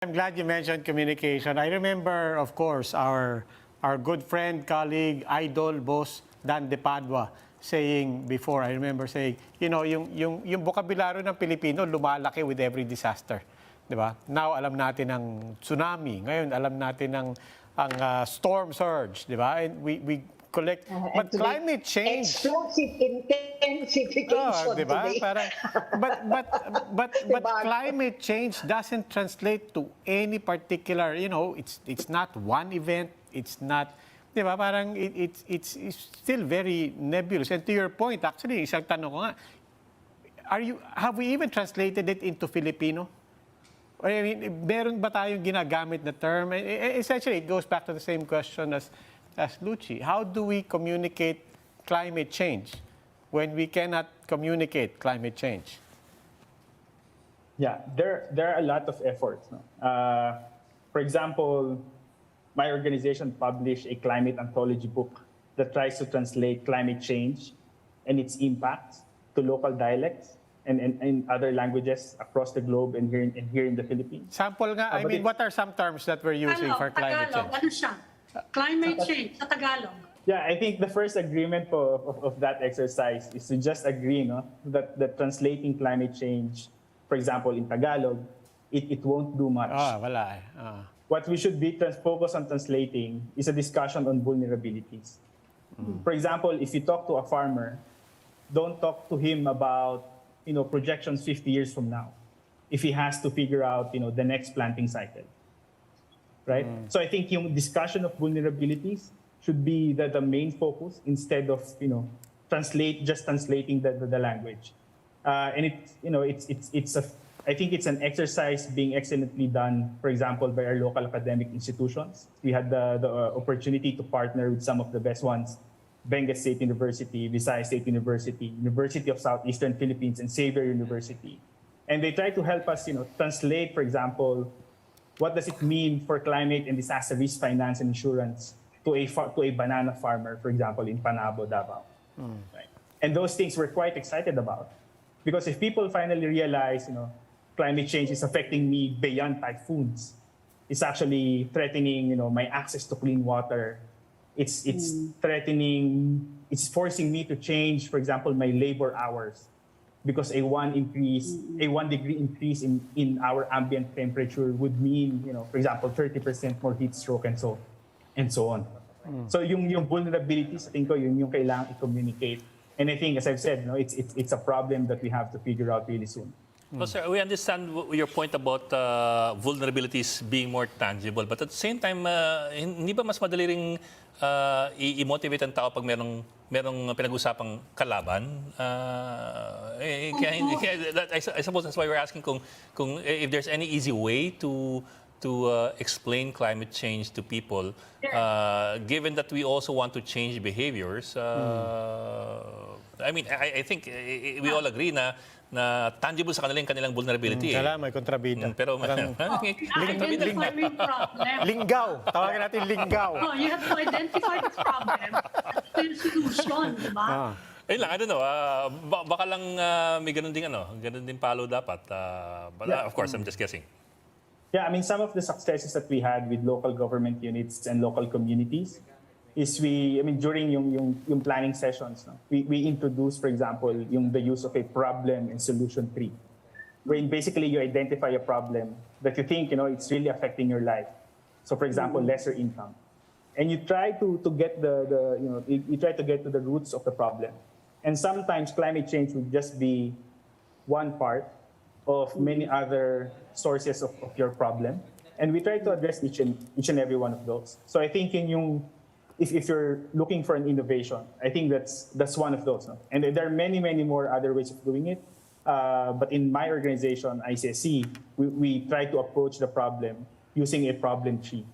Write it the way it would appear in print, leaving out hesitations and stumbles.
I'm glad you mentioned communication. I remember, of course, our good friend, colleague, idol, boss, Dan De Padua saying before, I remember saying, yung bokabularyo ng Pilipino lumalaki with every disaster. Di ba? Now, alam natin ang tsunami. Ngayon, alam natin ang storm surge. Di ba? And we collect. But climate change... Explosive intensification diba? today. Parang, but climate change doesn't translate to any particular, it's not one event, it's not, diba? Parang it's still very nebulous. And to your point, actually, isang tanong ko nga, have we even translated it into Filipino? I mean, meron ba tayong ginagamit na term? Essentially, it goes back to the same question as Lucci. How do we communicate climate change when we cannot communicate climate change? Yeah, there are a lot of efforts. No? For example, my organization published a climate anthology book that tries to translate climate change and its impacts to local dialects and other languages across the globe and here in the Philippines. Sample nga, I mean, what are some terms that we're using for climate change? Ano siya? Climate change sa Tagalog. Yeah, I think the first agreement of that exercise is to just agree that translating climate change, for example, in Tagalog, it won't do much. Wala eh. What we should be focused on translating is a discussion on vulnerabilities. For example, if you talk to a farmer, don't talk to him about projections 50 years from now, if he has to figure out the next planting cycle. Right? So I think yung discussion of vulnerabilities should be the main focus instead of translating the language. And I think it's an exercise being excellently done, for example, by our local academic institutions. We had the opportunity to partner with some of the best ones: Benguet State University, Visayas State University, University of Southeastern Philippines, and Xavier University. And they try to help us, translate, for example, what does it mean for climate and disaster risk finance and insurance to a banana farmer, for example, in Panabo, Davao. Right? And those things we're quite excited about. Because if people finally realize, climate change is affecting me beyond typhoons, it's actually threatening, my access to clean water. It's threatening, it's forcing me to change, for example, my labor hours. Because a 1 degree increase in our ambient temperature would mean, for example, 30% more heat stroke and so on. So yung vulnerabilities, I think yung kailangang i-communicate. And I think, as I've said, it's a problem that we have to figure out really soon. Well, sir, we understand your point about vulnerabilities being more tangible. But at the same time, hindi ba mas madali ring i-motivate ang tao pag merong pinag-usapang kalaban? I suppose that's why we're asking kung if there's any easy way to explain climate change to people, given that we also want to change behaviors. I mean, I think we all agree na tangible sa kanilang vulnerability. Kailangan may kontrabida. Pero Identify yung problem. Linggaw. Tawagan natin linggaw. You have to identify the problem to yung solution, di ba? Ayun lang, I don't know. Baka lang may ganun din palo dapat. But of course, I'm just guessing. Yeah, I mean, some of the successes that we had with local government units and local communities is during yung planning sessions, we introduced, for example, the use of a problem and solution tree, wherein basically you identify a problem that you think, it's really affecting your life. So, for example, lesser income. And you try to get you try to get to the roots of the problem. And sometimes climate change would just be one part of many other sources of your problem. And we try to address each and every one of those. So I think if you're looking for an innovation, I think that's one of those. And there are many, many more other ways of doing it. But in my organization, ICSC, we try to approach the problem using a problem tree.